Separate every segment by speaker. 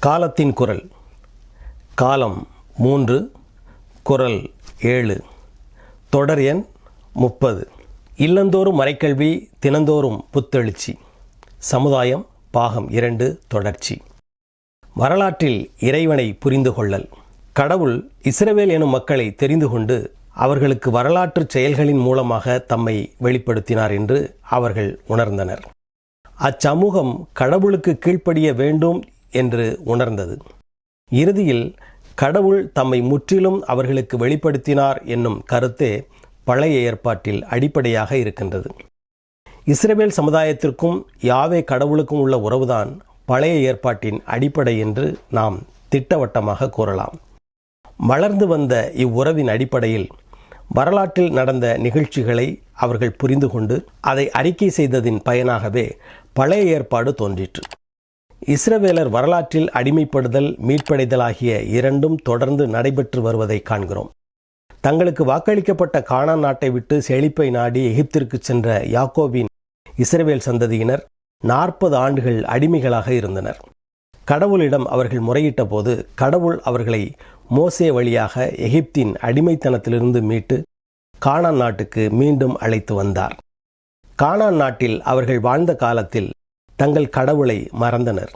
Speaker 1: காலத்தின் குரல். காலம் 3, குரல் 7, தொடர் எண் 30. இல்லந்தோறும் மறைக்கல்வி, தினந்தோறும் புத்தெழுச்சி. சமுதாயம் பாகம் 2 தொடர்ச்சி. வரலாற்றில் இறைவனை புரிந்து கொள்ளல். கடவுள் இஸ்ரவேல் எனும் மக்களை தெரிந்து கொண்டு அவர்களுக்கு வரலாற்று செயல்களின் மூலமாக தம்மை வெளிப்படுத்தினார் என்று அவர்கள் உணர்ந்தனர். அச்சமூகம் கடவுளுக்கு கீழ்ப்படிய வேண்டும் என்று உணர்ந்தது. இறுதியில் கடவுள் தம்மை முற்றிலும் அவர்களுக்கு வெளிப்படுத்தினார் என்னும் கருத்தே பழைய ஏற்பாட்டில் அடிப்படையாக இருக்கின்றது. இஸ்ரவேல் சமுதாயத்திற்கும் யாவே கடவுளுக்கும் உள்ள உறவுதான் பழைய ஏற்பாட்டின் அடிப்படை என்று நாம் திட்டவட்டமாக கூறலாம். வளர்ந்து வந்த இவ்வுறவின் அடிப்படையில் வரலாற்றில் நடந்த நிகழ்ச்சிகளை அவர்கள் புரிந்து கொண்டு அதை அறிக்கை செய்ததின் பயனாகவே பழைய ஏற்பாடு தோன்றிற்று. இஸ்ரவேலர் வரலாற்றில் அடிமைப்படுதல், மீட்படைதல் ஆகிய இரண்டும் தொடர்ந்து நடைபெற்று வருவதை காண்கிறோம். தங்களுக்கு வாக்களிக்கப்பட்ட கானான் நாட்டை விட்டு செழிப்பை நாடி எகிப்திற்கு சென்ற யாக்கோபின் இஸ்ரவேல் சந்ததியினர் 40 ஆண்டுகள் அடிமைகளாக இருந்தனர். கடவுளிடம் அவர்கள் முறையிட்ட போது கடவுள் அவர்களை மோசே வழியாக எகிப்தின் அடிமைத்தனத்திலிருந்து மீட்டு கானான் நாட்டுக்கு மீண்டும் அழைத்து வந்தார். கானான் நாட்டில் அவர்கள் வாழ்ந்த காலத்தில் தங்கள் கடவுளை மறந்தனர்.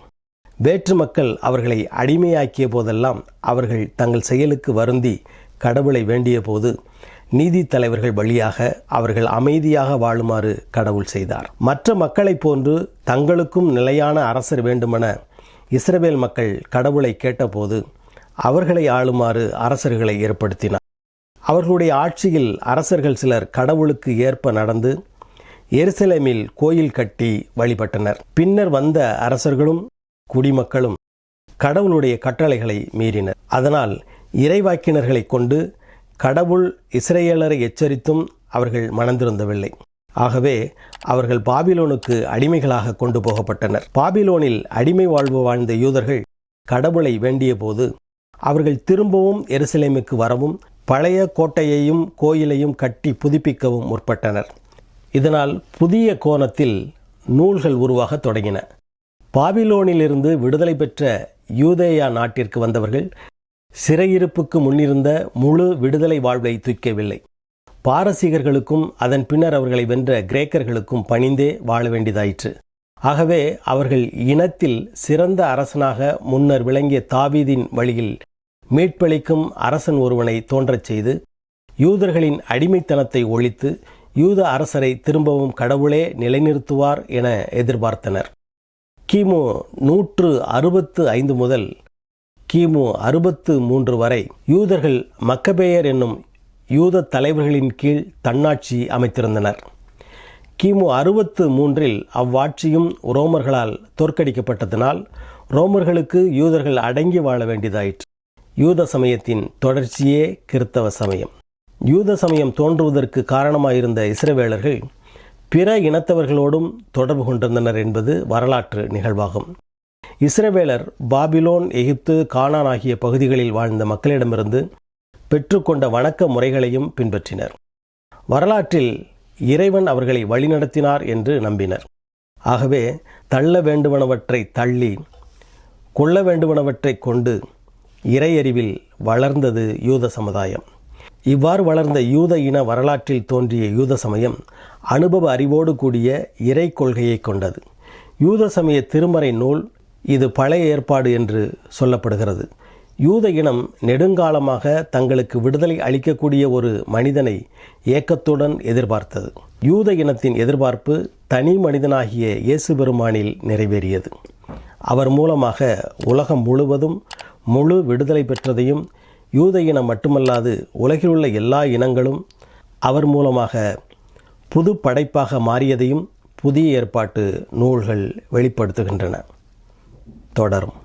Speaker 1: வேற்று மக்கள் அவர்களை அடிமையாக்கிய போதெல்லாம் அவர்கள் தங்கள் செயலுக்கு வருந்தி கடவுளை வேண்டிய போது நீதி தலைவர்கள் வழியாக அவர்கள் அமைதியாக வாழுமாறு கடவுள் செய்தார். மற்ற மக்களைப் போன்று தங்களுக்கும் நிலையான அரசர் வேண்டுமென இஸ்ரவேல் மக்கள் கடவுளை கேட்டபோது அவர்களை ஆளுமாறு அரசர்களை ஏற்படுத்தினார். அவர்களுடைய ஆட்சியில் அரசர்கள் சிலர் கடவுளுக்கு ஏற்ப நடந்து எருசலேமில் கோயில் கட்டி வழிபட்டனர். பின்னர் வந்த அரசர்களும் குடிமக்களும் கடவுளுடைய கட்டளைகளை மீறினர். அதனால் இறைவாக்கினர்களை கொண்டு கடவுள் இஸ்ரவேலரை எச்சரித்தும் அவர்கள் மனந்திருந்தவில்லை. ஆகவே அவர்கள் பாபிலோனுக்கு அடிமைகளாக கொண்டு போகப்பட்டனர். பாபிலோனில் அடிமை வாழ்வு வாழ்ந்த யூதர்கள் கடவுளை வேண்டிய போது அவர்கள் திரும்பவும் எருசலேமுக்கு வரவும் பழைய கோட்டையையும் கோயிலையும் கட்டி புதுப்பிக்கவும் முற்பட்டனர். இதனால் புதிய கோணத்தில் நூல்கள் உருவாக தொடங்கின. பாபிலோனிலிருந்து விடுதலை பெற்ற யூதேயா நாட்டிற்கு வந்தவர்கள் சிறையிருப்புக்கு முன்னிருந்த முழு விடுதலை வாழ்வை துய்க்கவில்லை. பாரசீகர்களுக்கும் அதன் பின்னர் அவர்களை வென்ற கிரேக்கர்களுக்கும் பணிந்தே வாழ வேண்டியதாயிற்று. ஆகவே அவர்கள் இனத்தில் சிறந்த அரசனாக முன்னர் விளங்கிய தாவீதின் வழியில் மீட்பளிக்கும் அரசன் ஒருவனை தோன்றச் செய்து யூதர்களின் அடிமைத்தனத்தை ஒழித்து யூத அரசரை திரும்பவும் கடவுளே நிலைநிறுத்துவார் என எதிர்பார்த்தனர். கிமு 165 முதல் கிமு 63 வரை யூதர்கள் மக்கபேயர் என்னும் யூத தலைவர்களின் கீழ் தன்னாட்சி அமைத்திருந்தனர். கிமு 63 அவ்வாட்சியும் ரோமர்களால் தோற்கடிக்கப்பட்டதனால் ரோமர்களுக்கு யூதர்கள் அடங்கி வாழ வேண்டியதாயிற்று. யூத சமயத்தின் தொடர்ச்சியே கிறித்தவ சமயம். யூத சமயம் தோன்றுவதற்கு காரணமாயிருந்த இஸ்ரவேலர்கள் பிற இனத்தவர்களோடும் தொடர்பு கொண்டிருந்தனர் என்பது வரலாற்று நிகழ்வாகும். இஸ்ரவேலர் பாபிலோன், எகிப்து, கானான் ஆகிய பகுதிகளில் வாழ்ந்த மக்களிடமிருந்து பெற்றுக்கொண்ட வணக்க முறைகளையும் பின்பற்றினர். வரலாற்றில் இறைவன் அவர்களை வழிநடத்தினார் என்று நம்பினர். ஆகவே தள்ள வேண்டுவனவற்றை தள்ளி கொள்ள வேண்டுவனவற்றை கொண்டு இறையறிவில் வளர்ந்தது யூத சமுதாயம். இவ்வாறு வளர்ந்த யூத இன வரலாற்றில் தோன்றிய யூத சமயம் அனுபவ அறிவோடு கூடிய இறை கொள்கையை கொண்டது. யூத சமய திருமறை நூல் இது பழைய ஏற்பாடு என்று சொல்லப்படுகிறது. யூத இனம் நெடுங்காலமாக தங்களுக்கு விடுதலை அளிக்கக்கூடிய ஒரு மனிதனை ஏக்கத்துடன் எதிர்பார்த்தது. யூத இனத்தின் எதிர்பார்ப்பு தனி மனிதனாகிய இயேசு பெருமானில் நிறைவேறியது. அவர் மூலமாக உலகம் முழுவதும் முழு விடுதலை பெற்றதையும் யூத இனம் மட்டுமல்லாது உலகிலுள்ள எல்லா இனங்களும் அவர் மூலமாக புது படைப்பாக மாறியதையும் புதிய ஏற்பாட்டு நூல்கள் வெளிப்படுத்துகின்றன. தொடரும்.